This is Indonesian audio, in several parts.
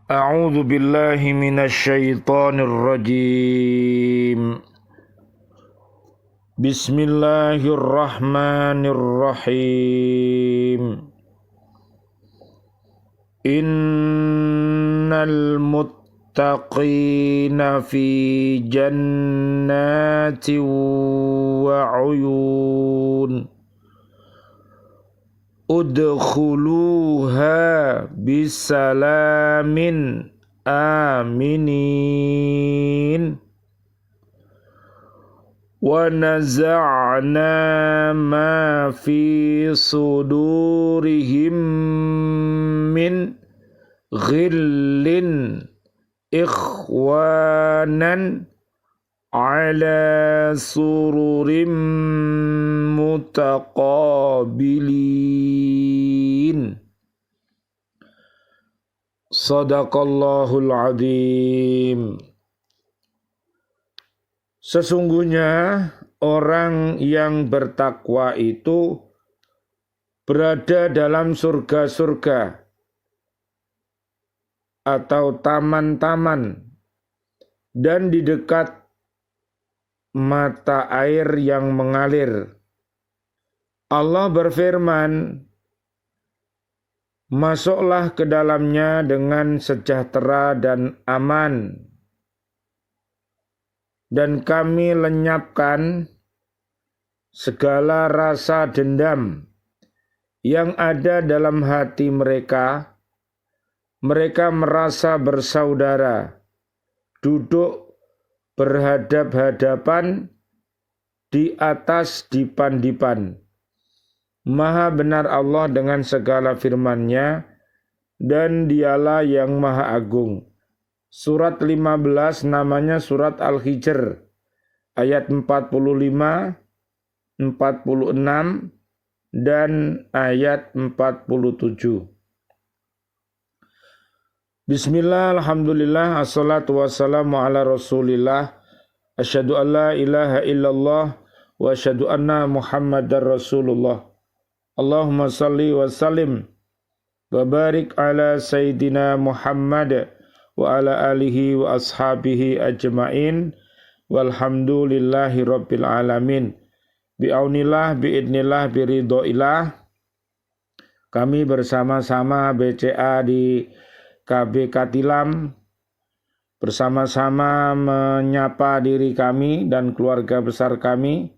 A'udzu billahi minasy syaithanir rajim. Bismillahirrahmanirrahim. Innal muttaqina fi jannatin wa 'uyun. Udkhuluha bisalamin aminin wa naza'na ma fi sudurihim min ghillin ikhwanan ala sururim mutaqabilin. Sadaqallahul azim. Sesungguhnya orang yang bertakwa itu berada dalam surga-surga atau taman-taman dan di dekat mata air yang mengalir. Allah berfirman, masuklah ke dalamnya dengan sejahtera dan aman, dan kami lenyapkan segala rasa dendam yang ada dalam hati mereka. Mereka merasa bersaudara, duduk berhadap-hadapan di atas dipan-dipan. Maha benar Allah dengan segala firman-Nya, dan Dialah yang Maha Agung. Surat 15 namanya Surat Al-Hijr, ayat 45, 46, dan ayat 47. Bismillah, alhamdulillah, assalatu wassalamu ala rasulillah, asyhadu an la ilaha illallah, wa asyhadu anna muhammadar rasulullah. Allahumma salli wa sallim wa barik ala sayyidina Muhammad wa ala alihi wa ashabihi ajma'in, walhamdulillahi rabbil alamin. Bi'aunillah, bi'idnillah, biridhoillah, kami bersama-sama BCA di KB Katilam bersama-sama menyapa diri kami dan keluarga besar kami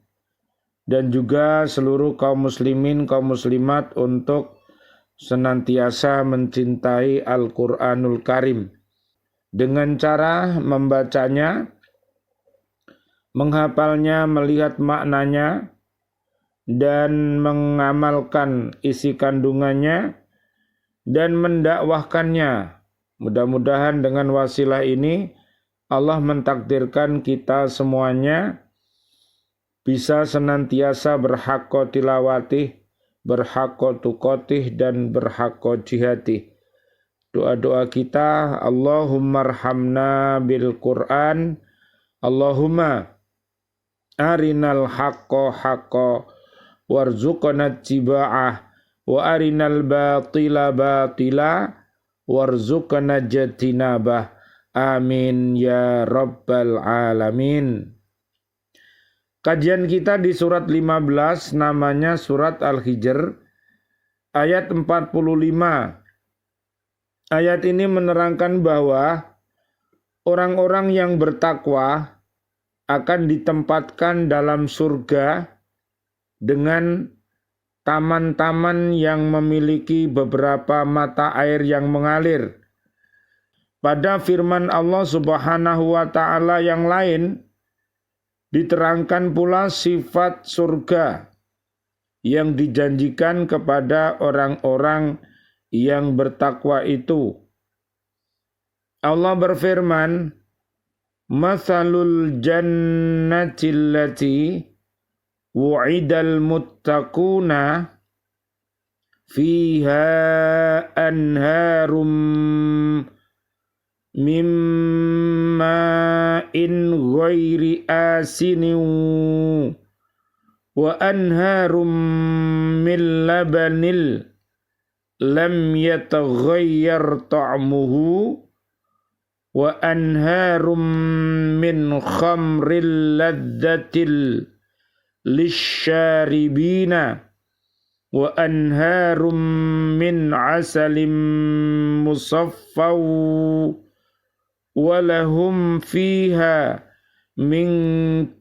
dan juga seluruh kaum muslimin, kaum muslimat untuk senantiasa mencintai Al-Quranul Karim dengan cara membacanya, menghafalnya, melihat maknanya, dan mengamalkan isi kandungannya dan mendakwahkannya. Mudah-mudahan dengan wasilah ini Allah mentakdirkan kita semuanya bisa senantiasa berhaqqa tilawatih, berhaqqa tuqatih, dan berhaqqa jihadih. Doa-doa kita, Allahumma arhamna bil Qur'an, Allahumma arinal haqqa haqqa warzuqna tiba'ah, wa arinal batila batila warzuqna jatinabah. Amin ya rabbal alamin. Kajian kita di surat 15 namanya surat Al-Hijr ayat 45. Ayat ini menerangkan bahwa orang-orang yang bertakwa akan ditempatkan dalam surga dengan taman-taman yang memiliki beberapa mata air yang mengalir. Pada firman Allah Subhanahu wa Ta'ala yang lain, diterangkan pula sifat surga yang dijanjikan kepada orang-orang yang bertakwa itu. Allah berfirman, "Matsalul jannati allati wu'idal muttaquna fiha anharum mimma in ghairi asinin wa anharum min labanil lam yataghayyar ta'muhu wa anharum min khamril ladzatil lisyaribina wa anharum min asalim musaffaw wa lahum fiha min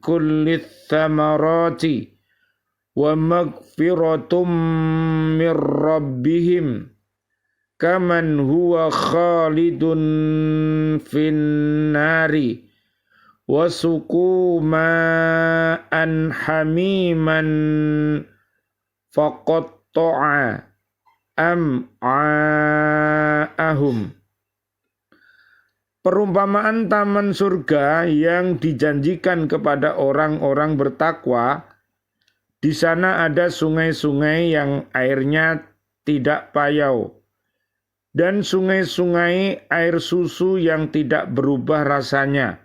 kulli thamarati wa magfiratum mir rabbihim kaman huwa khalidun finnari wasuku ma'an hamiman faqatta'a am'a'ahum. Perumpamaan taman surga yang dijanjikan kepada orang-orang bertakwa, di sana ada sungai-sungai yang airnya tidak payau dan sungai-sungai air susu yang tidak berubah rasanya,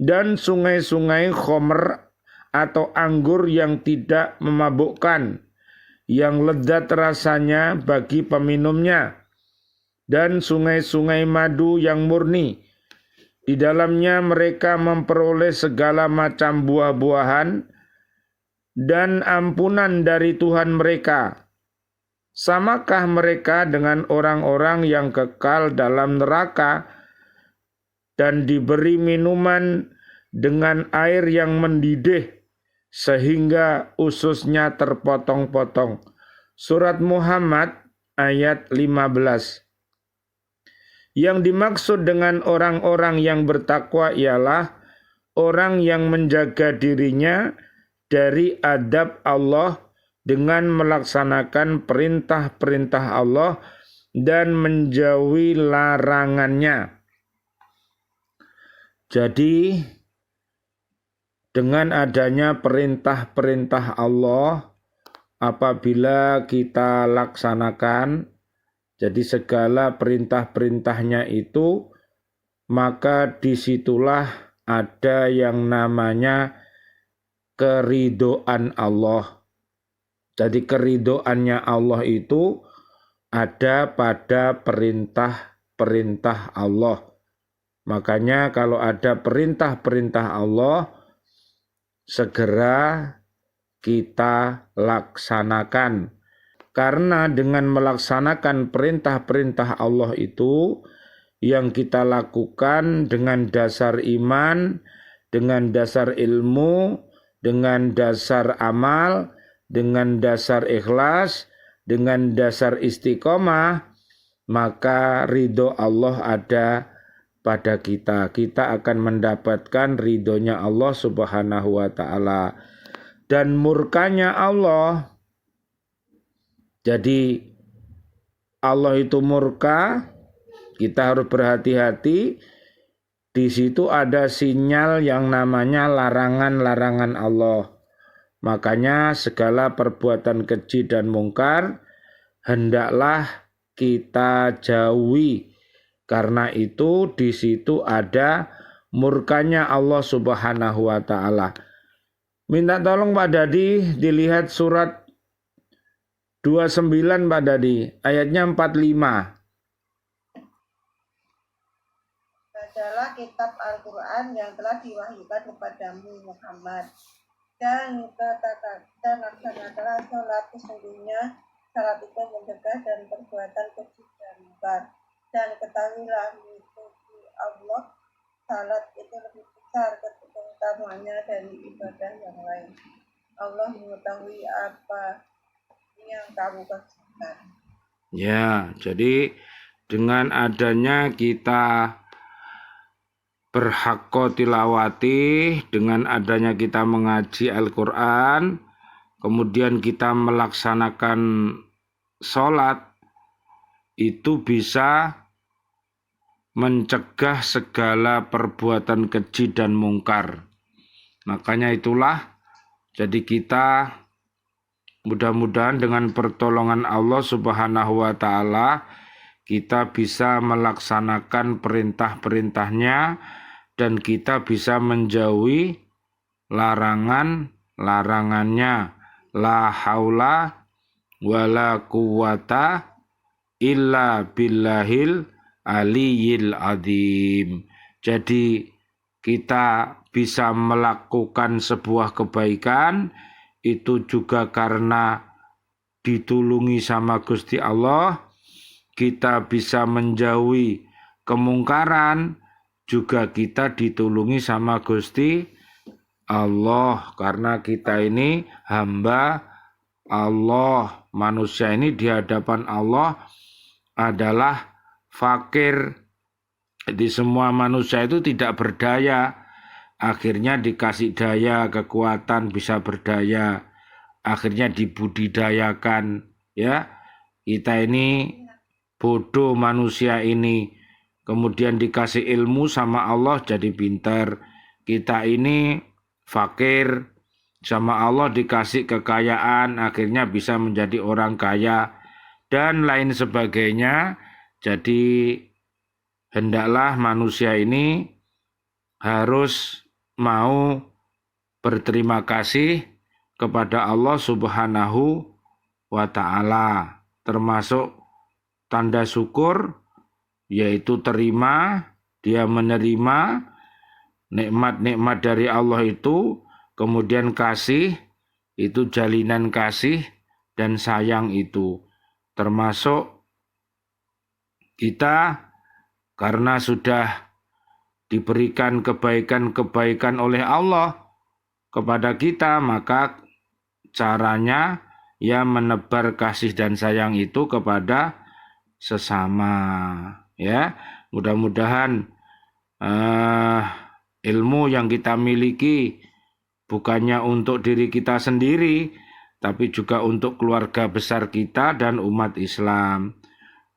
dan sungai-sungai khomer atau anggur yang tidak memabukkan, yang lezat rasanya bagi peminumnya, dan sungai-sungai madu yang murni. Di dalamnya mereka memperoleh segala macam buah-buahan dan ampunan dari Tuhan mereka. Samakah mereka dengan orang-orang yang kekal dalam neraka dan diberi minuman dengan air yang mendidih sehingga ususnya terpotong-potong? Surat Muhammad ayat 15. Yang dimaksud dengan orang-orang yang bertakwa ialah orang yang menjaga dirinya dari adab Allah dengan melaksanakan perintah-perintah Allah dan menjauhi larangannya. Jadi, dengan adanya perintah-perintah Allah, apabila kita laksanakan, jadi segala perintah-perintahnya itu, maka disitulah ada yang namanya keridhaan Allah. Jadi keridhaannya Allah itu ada pada perintah-perintah Allah. Makanya kalau ada perintah-perintah Allah, segera kita laksanakan. Karena dengan melaksanakan perintah-perintah Allah itu, yang kita lakukan dengan dasar iman, dengan dasar ilmu, dengan dasar amal, dengan dasar ikhlas, dengan dasar istiqomah, maka ridho Allah ada pada kita. Kita akan mendapatkan ridhonya Allah Subhanahu wa ta'ala. Dan murkanya Allah, jadi Allah itu murka, kita harus berhati-hati. Di situ ada sinyal yang namanya larangan-larangan Allah. Makanya segala perbuatan keji dan mungkar hendaklah kita jauhi. Karena itu di situ ada murkanya Allah Subhanahu wa ta'ala. Minta tolong Pak Dadi dilihat surat 29 Pak Dadi, ayatnya 45. Adalah kitab Al-Quran yang telah diwahyukan kepadamu Muhammad, dan laksanakanlah sholat, sesungguhnya salat itu mencegah dan perbuatan keji dan mungkar, dan ketahuilah mengikuti Allah, salat itu lebih besar keutamanya dari ibadah yang lain. Allah mengetahui apa yang kamu kerjakan. Ya, jadi dengan adanya kita berhakko tilawati, dengan adanya kita mengaji Al-Quran, kemudian kita melaksanakan sholat, itu bisa mencegah segala perbuatan keji dan mungkar. Makanya itulah, jadi kita mudah-mudahan dengan pertolongan Allah Subhanahu wa ta'ala, kita bisa melaksanakan perintah-perintahnya, dan kita bisa menjauhi larangannya. La haula wala quwata illa billahil aliyil azim. Jadi kita bisa melakukan sebuah kebaikan itu juga karena ditulungi sama Gusti Allah. Kita bisa menjauhi kemungkaran juga kita ditulungi sama Gusti Allah, karena kita ini hamba Allah. Manusia ini di hadapan Allah adalah fakir. Di semua manusia itu tidak berdaya, akhirnya dikasih daya, kekuatan, bisa berdaya, akhirnya dibudidayakan. Ya, kita ini bodoh, manusia ini kemudian dikasih ilmu sama Allah jadi pintar. Kita ini fakir, sama Allah dikasih kekayaan, akhirnya bisa menjadi orang kaya dan lain sebagainya. Jadi hendaklah manusia ini harus mau berterima kasih kepada Allah Subhanahu wa ta'ala. Termasuk tanda syukur yaitu terima, dia menerima nikmat-nikmat dari Allah itu, kemudian kasih, itu jalinan kasih dan sayang itu. Termasuk kita karena sudah diberikan kebaikan-kebaikan oleh Allah kepada kita, maka caranya ya menebar kasih dan sayang itu kepada sesama. Ya, mudah-mudahan ilmu yang kita miliki bukannya untuk diri kita sendiri, tapi juga untuk keluarga besar kita dan umat Islam.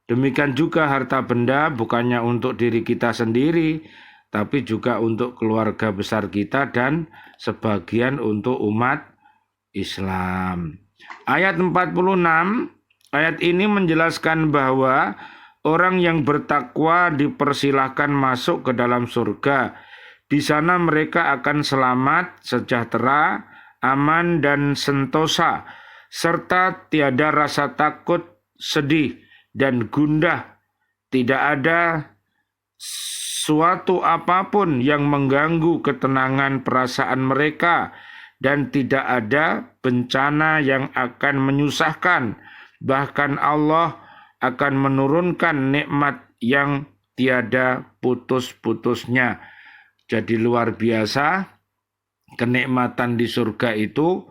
Demikian juga harta benda bukannya untuk diri kita sendiri, tapi juga untuk keluarga besar kita dan sebagian untuk umat Islam. Ayat 46, ayat ini menjelaskan bahwa orang yang bertakwa dipersilahkan masuk ke dalam surga. Di sana mereka akan selamat, sejahtera, aman dan sentosa, serta tiada rasa takut, sedih, dan gundah. Tidak ada suatu apapun yang mengganggu ketenangan perasaan mereka, dan tidak ada bencana yang akan menyusahkan. Bahkan Allah akan menurunkan nikmat yang tiada putus-putusnya. Jadi luar biasa, kenikmatan di surga itu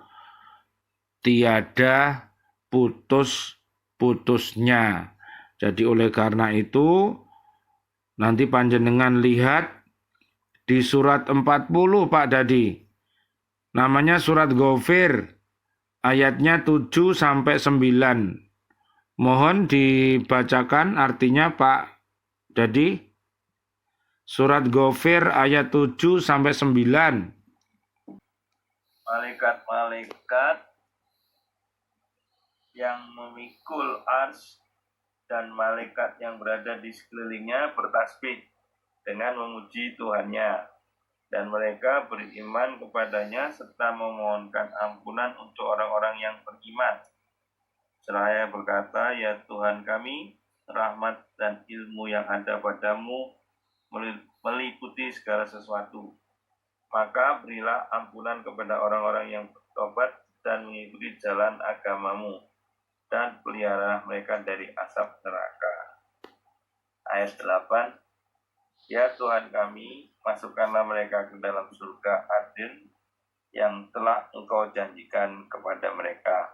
tiada putus-putusnya. Jadi oleh karena itu, nanti panjenengan lihat di surat 40 Pak Dadi. Namanya surat Ghafir, ayatnya 7-9. Mohon dibacakan artinya Pak Dadi. Surat Ghafir ayat 7-9. Malaikat-malaikat yang memikul ars dan malaikat yang berada di sekelilingnya bertasbih dengan memuji Tuhannya, dan mereka beriman kepadanya serta memohonkan ampunan untuk orang-orang yang beriman. Seraya berkata, ya Tuhan kami, rahmat dan ilmu yang ada padamu meliputi segala sesuatu. Maka berilah ampunan kepada orang-orang yang bertobat dan mengikuti jalan agamamu, dan pelihara mereka dari asap neraka. Ayat 8, ya Tuhan kami, masukkanlah mereka ke dalam surga Aden yang telah Engkau janjikan kepada mereka.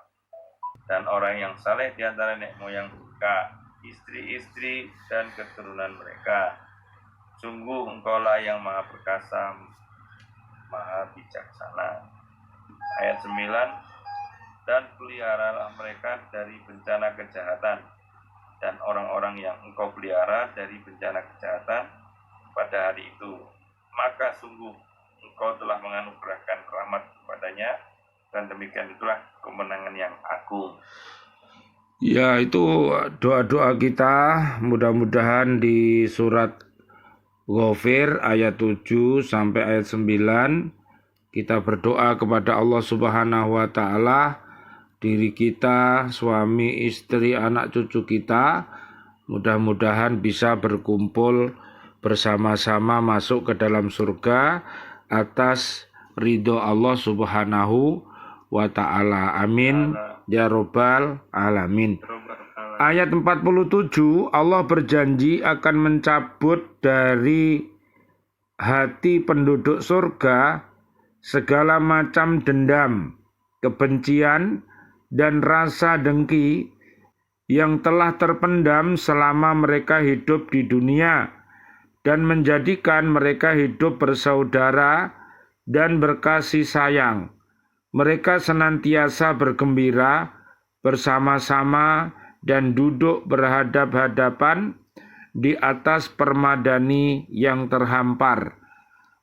Dan orang yang saleh di antara nenek moyang mereka, istri-istri dan keturunan mereka. Sungguh Engkaulah yang maha perkasa, maha bijaksana. Ayat 9, dan peliharalah mereka dari bencana kejahatan, dan orang-orang yang Engkau pelihara dari bencana kejahatan pada hari itu. Maka sungguh Engkau telah menganugerahkan rahmat kepadanya, dan demikian itulah kemenangan yang agung. Ya, itu doa-doa kita mudah-mudahan di surat Ghafir ayat 7 sampai ayat 9 kita berdoa kepada Allah Subhanahu wa taala, diri kita, suami, istri, anak cucu kita Mudah-mudahan bisa berkumpul bersama-sama masuk ke dalam surga atas ridho Allah Subhanahu wa ta'ala. Amin ya robbal alamin. Ayat 47, Allah berjanji akan mencabut dari hati penduduk surga segala macam dendam, kebencian, dan rasa dengki yang telah terpendam selama mereka hidup di dunia, dan menjadikan mereka hidup bersaudara dan berkasih sayang. Mereka senantiasa bergembira bersama-sama dan duduk berhadap-hadapan di atas permadani yang terhampar.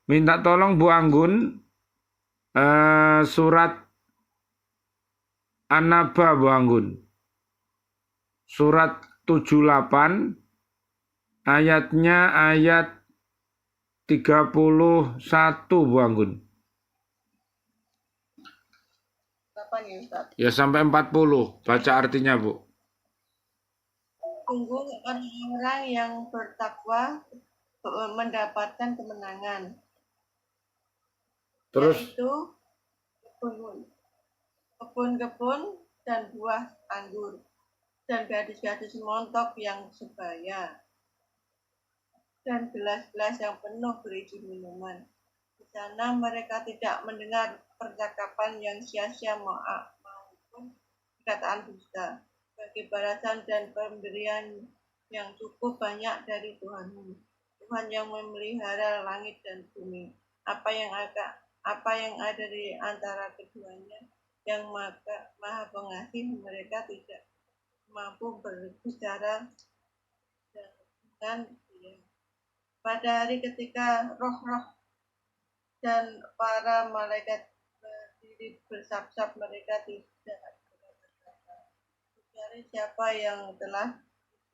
Minta tolong Bu Anggun, surat An-Naba Bu Anggun, surat 78, ayatnya ayat 31 Bu Anggun. Kapan ya Ustaz? Ya sampai 40, baca artinya Bu. Sungguh orang-orang yang bertakwa mendapatkan kemenangan. Terus Yaitu kebun-kebun dan buah anggur dan gadis-gadis montok yang sebaya dan gelas-gelas yang penuh berisi minuman. Di sana mereka tidak mendengar percakapan yang sia-sia maupun perkataan dusta. Bagi balasan dan pemberian yang cukup banyak dari Tuhanmu, Tuhan yang memelihara langit dan bumi, apa yang ada di antara keduanya, yang maha pengasih. Mereka tidak mampu berbicara dengan dia. Pada hari ketika roh-roh dan para malaikat berdiri bersab-sab, mereka tidak berkata-kata. Dari siapa yang telah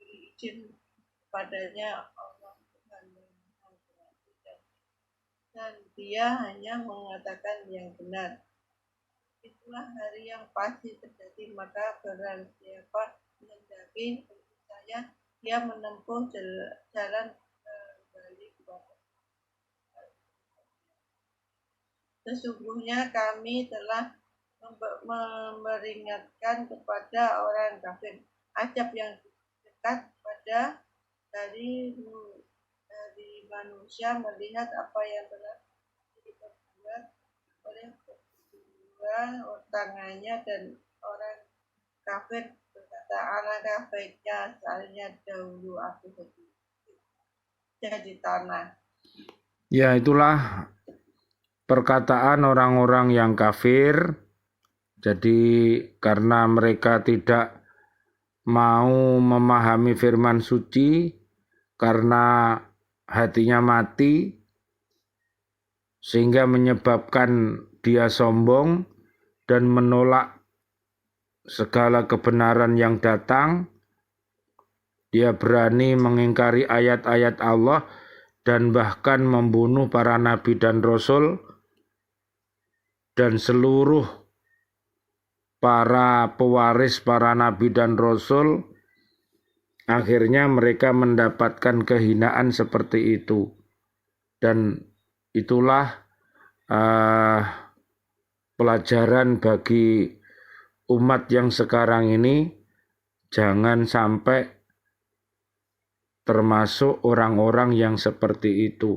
diberi izin padanya Allah Tuhan yang Maha Pengasih, dan dia hanya mengatakan yang benar. Itulah hari yang pasti terjadi, maka barang siapa menghendaki percaya, dia menempuh jalan kembali kepada. Sesungguhnya kami telah memperingatkan kepada orang kafir azab yang dekat pada dari manusia melihat apa yang telah diperbuat oleh kedua tangannya, dan orang kafir berkata, alangkah baiknya seandainya dahulu aku jadi tanah. ya itulah perkataan orang-orang yang kafir. Jadi karena mereka tidak mau memahami firman suci, karena hatinya mati, sehingga menyebabkan dia sombong dan menolak segala kebenaran yang datang. Dia berani mengingkari ayat-ayat Allah dan bahkan membunuh para nabi dan rasul dan seluruh para pewaris para nabi dan rasul. Akhirnya mereka mendapatkan kehinaan seperti itu. Dan itulah pelajaran bagi umat yang sekarang ini, jangan sampai termasuk orang-orang yang seperti itu.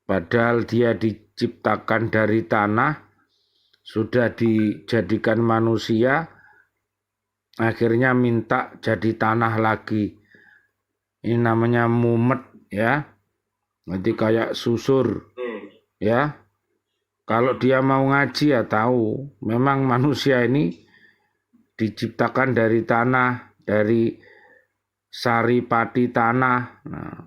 Padahal dia diciptakan dari tanah, sudah dijadikan manusia, akhirnya minta jadi tanah lagi. Ini namanya mumet ya. Nanti kayak susur ya. Kalau dia mau ngaji ya tahu, memang manusia ini diciptakan dari tanah, dari saripati tanah. Nah,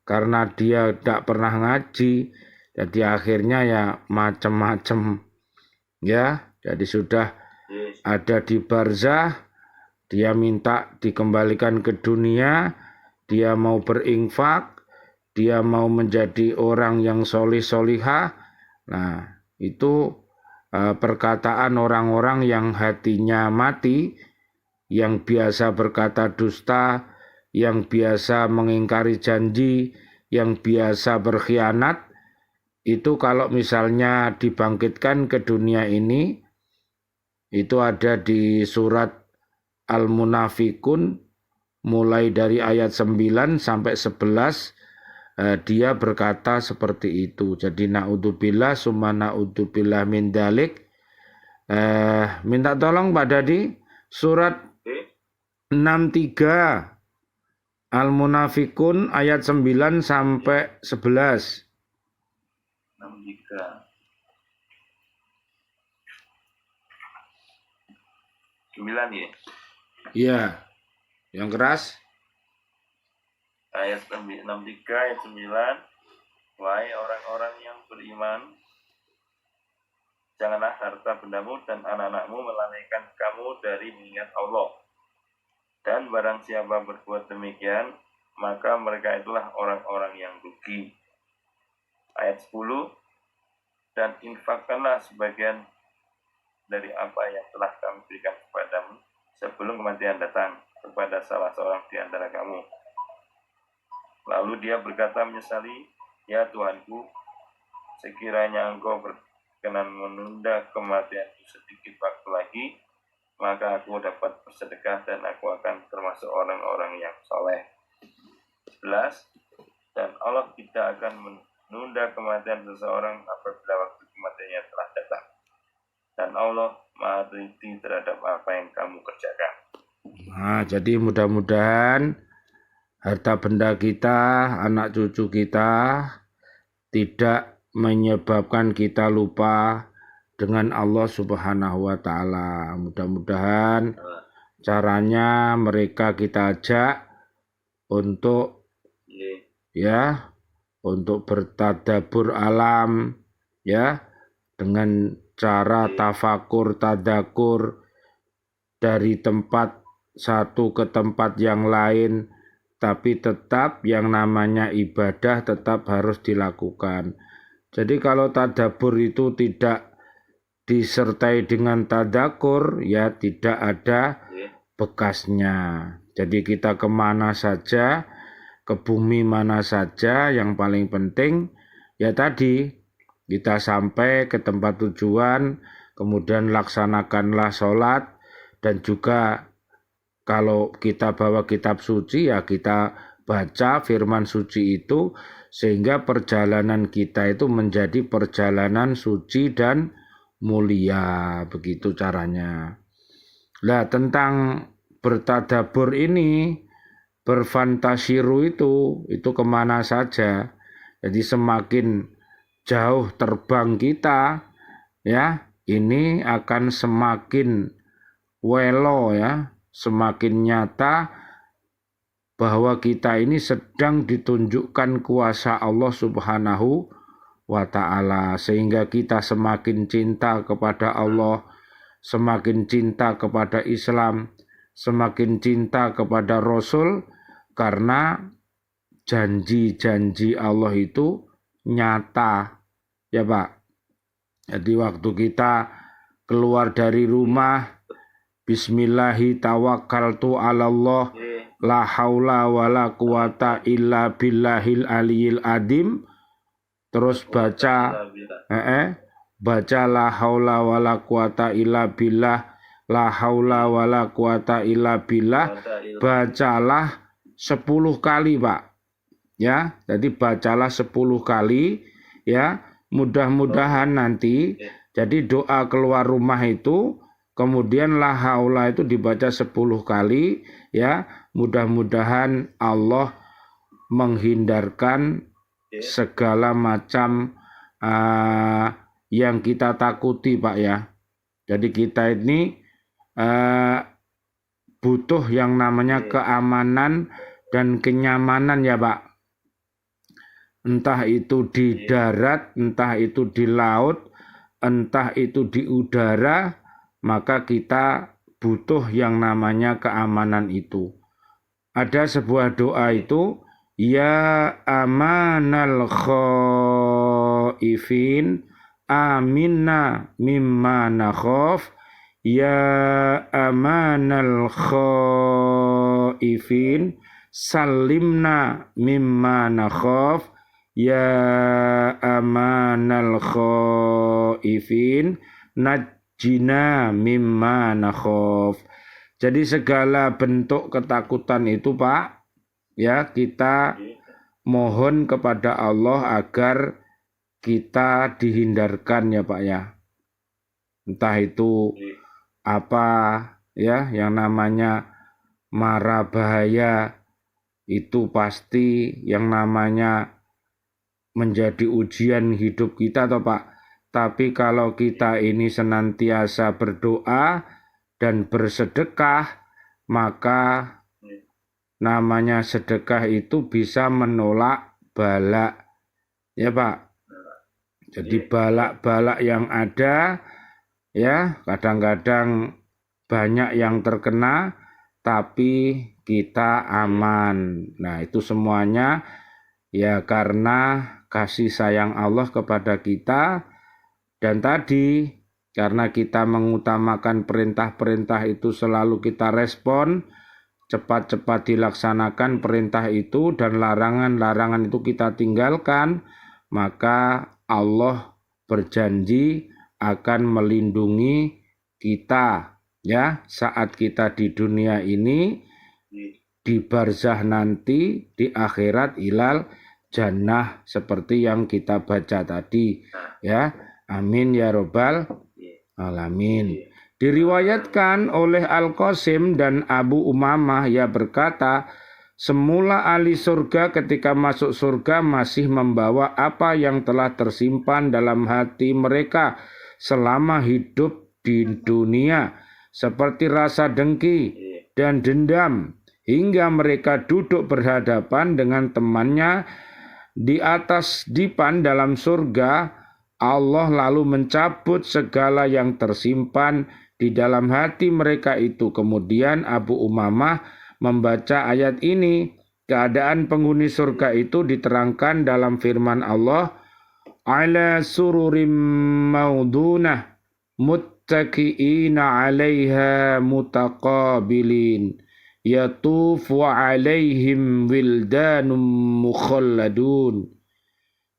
karena dia tidak pernah ngaji, jadi akhirnya ya macam-macam. Ya, jadi sudah ada di barzah, dia minta dikembalikan ke dunia, dia mau berinfak, dia mau menjadi orang yang solih-solihah. Nah, itu perkataan orang-orang yang hatinya mati, yang biasa berkata dusta, yang biasa mengingkari janji, yang biasa berkhianat, itu kalau misalnya dibangkitkan ke dunia ini, itu ada di surat Al-Munafikun, mulai dari ayat 9 sampai 11, dia berkata seperti itu. Jadi na'udzubillah summa na'udzubillah min dalik. Minta tolong Pak Dadi, surat 63 Al-Munafikun ayat 9 sampai 11. 63. 9 ya? Iya, yang keras. Ayat 63 ayat 9. Wahai orang-orang yang beriman, janganlah harta bendamu dan anak-anakmu melalaikan kamu dari mengingat Allah. Dan barang siapa berbuat demikian, maka mereka itulah orang-orang yang rugi. Ayat 10. Dan infakkanlah sebagian dari apa yang telah kami berikan kepadamu sebelum kematian datang kepada salah seorang di antara kamu. Lalu dia berkata menyesali, ya Tuhanku, sekiranya engkau berkenan menunda kematianku sedikit waktu lagi, maka aku dapat bersedekah dan aku akan termasuk orang-orang yang soleh. 11. Dan Allah tidak akan menunda kematian seseorang apabila waktu kematiannya telah datang. Dan Allah Maha teliti terhadap apa yang kamu kerjakan. Nah, jadi mudah-mudahan harta benda kita, anak cucu kita tidak menyebabkan kita lupa dengan Allah Subhanahu wa Ta'ala. Mudah-mudahan caranya mereka kita ajak untuk untuk bertadabbur alam, ya, dengan cara tafakur, tadakur dari tempat satu ke tempat yang lain, tapi tetap yang namanya ibadah tetap harus dilakukan. Jadi kalau tadabbur itu tidak disertai dengan tadakur, ya tidak ada bekasnya. Jadi kita kemana saja, ke bumi mana saja, yang paling penting ya tadi kita sampai ke tempat tujuan, kemudian laksanakanlah sholat, dan juga kalau kita bawa kitab suci ya kita baca firman suci itu, sehingga perjalanan kita itu menjadi perjalanan suci dan mulia, begitu caranya. Nah, tentang bertadabbur ini, berfantasiru itu kemana saja. Jadi semakin jauh terbang kita, ya, ini akan semakin welo, ya, semakin nyata bahwa kita ini sedang ditunjukkan kuasa Allah Subhanahu wa Ta'ala, sehingga kita semakin cinta kepada Allah, semakin cinta kepada Islam, semakin cinta kepada Rasul, karena janji-janji Allah itu nyata, ya Pak. Jadi waktu kita keluar dari rumah, bismillahi tawakkaltu ala Allah, la haula wala quwata illa billahil aliyil adim, terus baca baca la haula wala quwata illa billah, la haula wala quwata illa billah, bacalah 10 kali Pak. Ya, jadi bacalah 10 kali, ya. Mudah-mudahan nanti jadi doa keluar rumah itu, kemudian la haula itu dibaca 10 kali, ya. Mudah-mudahan Allah menghindarkan segala macam yang kita takuti Pak, ya. Jadi kita ini butuh yang namanya keamanan dan kenyamanan, ya Pak. Entah itu di darat, entah itu di laut, entah itu di udara, maka kita butuh yang namanya keamanan itu. Ada sebuah doa itu, ya amanal khaifin aminna mimma nakhaf, ya amanal khaifin, salimna mimma nakhaf ya amanal khaifin najjina mimma nakhaf. Jadi segala bentuk ketakutan itu Pak, ya kita mohon kepada Allah agar kita dihindarkan ya Pak ya. Entah itu apa ya yang namanya mara bahaya, itu pasti yang namanya menjadi ujian hidup kita toh Pak. Tapi kalau kita ini senantiasa berdoa dan bersedekah, maka namanya sedekah itu bisa menolak bala. Ya Pak. Jadi balak-balak yang ada, ya kadang-kadang banyak yang terkena, tapi kita aman. Nah itu semuanya ya karena kasih sayang Allah kepada kita. Dan tadi karena kita mengutamakan perintah-perintah itu selalu kita respon, cepat-cepat dilaksanakan perintah itu dan larangan-larangan itu kita tinggalkan, maka Allah berjanji akan melindungi kita ya saat kita di dunia ini, di barzah nanti, di akhirat ilal jannah seperti yang kita baca tadi ya. Amin ya robbal alamin. Diriwayatkan oleh Al-Qasim dan Abu Umamah, ia berkata, semula ahli surga ketika masuk surga masih membawa apa yang telah tersimpan dalam hati mereka selama hidup di dunia, seperti rasa dengki dan dendam, hingga mereka duduk berhadapan dengan temannya di atas dipan dalam surga. Allah lalu mencabut segala yang tersimpan di dalam hati mereka itu. Kemudian Abu Umamah membaca ayat ini. Keadaan penghuni surga itu diterangkan dalam firman Allah, ala sururim maudunah muttaqiina 'alaiha mutaqabilin yatufu 'alaihim wildanum mukhalladun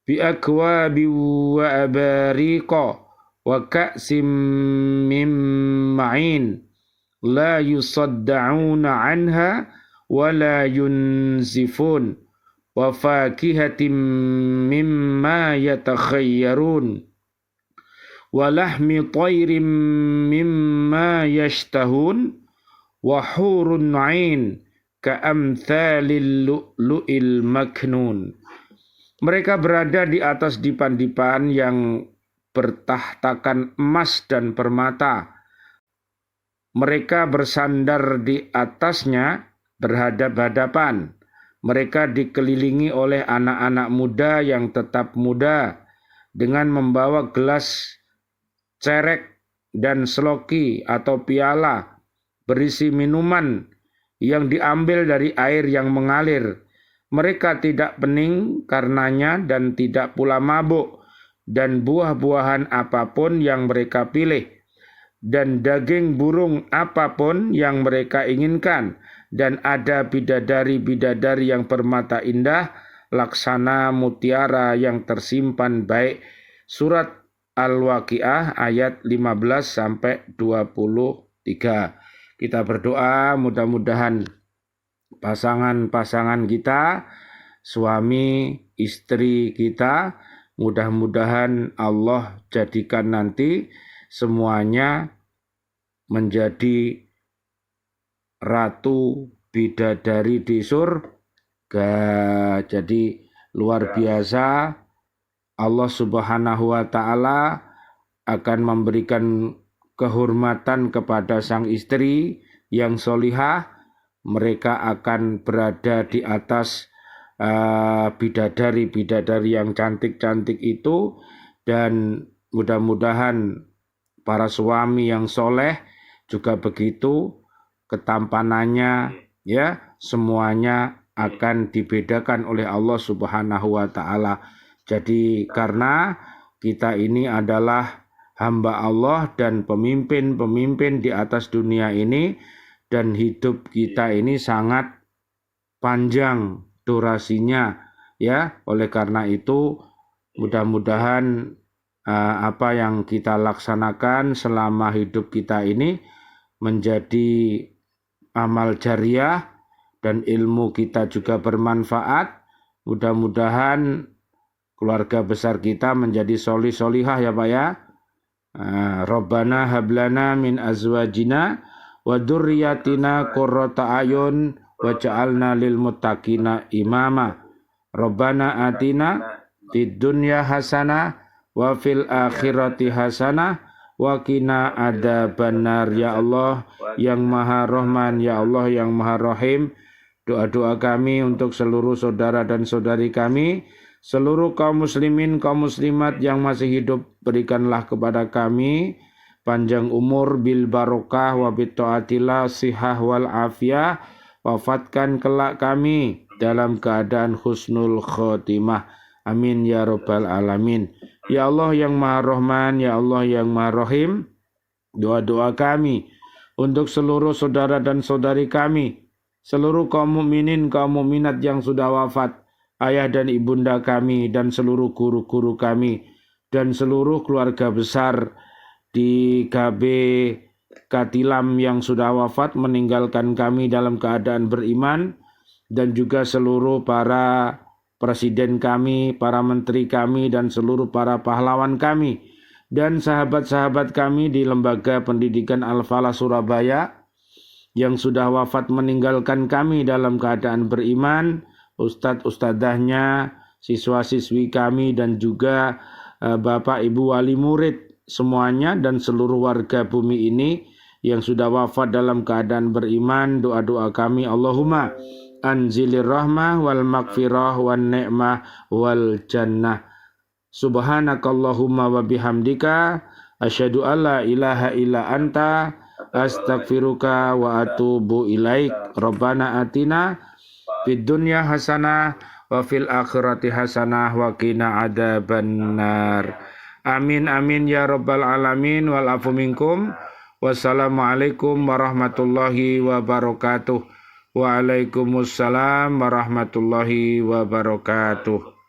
bi akwabi wa abariqa wa ka'sim min ma'in la yusadda'una 'anha wa la yunzifun wa fakihatin mimma yatakhayyarun wa lahmi tayrin mimma yashtahun wa hurun 'ain ka'amthalil lu'lu'il maknun. Mereka berada di atas dipan-dipan yang bertahtakan emas dan permata. Mereka bersandar di atasnya berhadap-hadapan. Mereka dikelilingi oleh anak-anak muda yang tetap muda dengan membawa gelas cerek dan seloki atau piala berisi minuman yang diambil dari air yang mengalir. Mereka tidak pening karenanya dan tidak pula mabuk, dan buah-buahan apapun yang mereka pilih, dan daging burung apapun yang mereka inginkan, dan ada bidadari-bidadari yang bermata indah, laksana mutiara yang tersimpan baik. Surat Al-Waqiah ayat 15-23. Kita berdoa mudah-mudahan pasangan-pasangan kita, suami, istri kita, mudah-mudahan Allah jadikan nanti semuanya menjadi ratu bidadari di surga. Jadi luar biasa, Allah Subhanahu wa Ta'ala akan memberikan kehormatan kepada sang istri yang solihah. Mereka akan berada di atas bidadari-bidadari yang cantik-cantik itu, dan mudah-mudahan para suami yang soleh juga begitu, ketampanannya ya semuanya akan dibedakan oleh Allah Subhanahu wa Ta'ala. Jadi karena kita ini adalah hamba Allah dan pemimpin-pemimpin di atas dunia ini, dan hidup kita ini sangat panjang durasinya ya. Oleh karena itu mudah-mudahan apa yang kita laksanakan selama hidup kita ini menjadi amal jariah dan ilmu kita juga bermanfaat. Mudah-mudahan keluarga besar kita menjadi solih-solihah ya Pak ya. Rabbana hablana min azwajina wa dzurriyyatina qurrata ayun waj'alna lil muttaqina imama. Rabbana atina fid dunya hasanah wa fil akhirati hasanah wa qina adzabannar. Ya Allah yang Maha Rahman, ya Allah yang Maha Rahim, doa-doa kami untuk seluruh saudara dan saudari kami, seluruh kaum muslimin, kaum muslimat yang masih hidup, berikanlah kepada kami panjang umur bil barokah wa bit taatillah sihah wal afiyah. Wafatkan kelak kami dalam keadaan husnul khotimah. Amin ya rabbal alamin. Ya Allah yang Maha Rahman, ya Allah yang Maha Rahim, doa-doa kami untuk seluruh saudara dan saudari kami, seluruh kaum mukminin, kaum mukminat yang sudah wafat, ayah dan ibunda kami, dan seluruh guru-guru kami, dan seluruh keluarga besar di KB Katilam yang sudah wafat meninggalkan kami dalam keadaan beriman, dan juga seluruh para presiden kami, para menteri kami, dan seluruh para pahlawan kami, dan sahabat-sahabat kami di Lembaga Pendidikan Al-Falah Surabaya yang sudah wafat meninggalkan kami dalam keadaan beriman, ustadz-ustadzahnya, siswa-siswi kami, dan juga bapak ibu wali murid semuanya, dan seluruh warga bumi ini yang sudah wafat dalam keadaan beriman. Doa-doa kami, Allahumma anzilir rahmah wal maghfirah wan ni'mah wal jannah. Subhanakallahumma wa bihamdika asyhadu an la ilaha illa anta astaghfiruka wa atubu ilaik. Rabbana atina fid dunya hasanah wa fil akhirati hasanah wa qina adzabannar. Amin amin ya rabbal alamin wal afu minkum. Wassalamualaikum warahmatullahi wabarakatuh. Waalaikumsalam warahmatullahi wabarakatuh.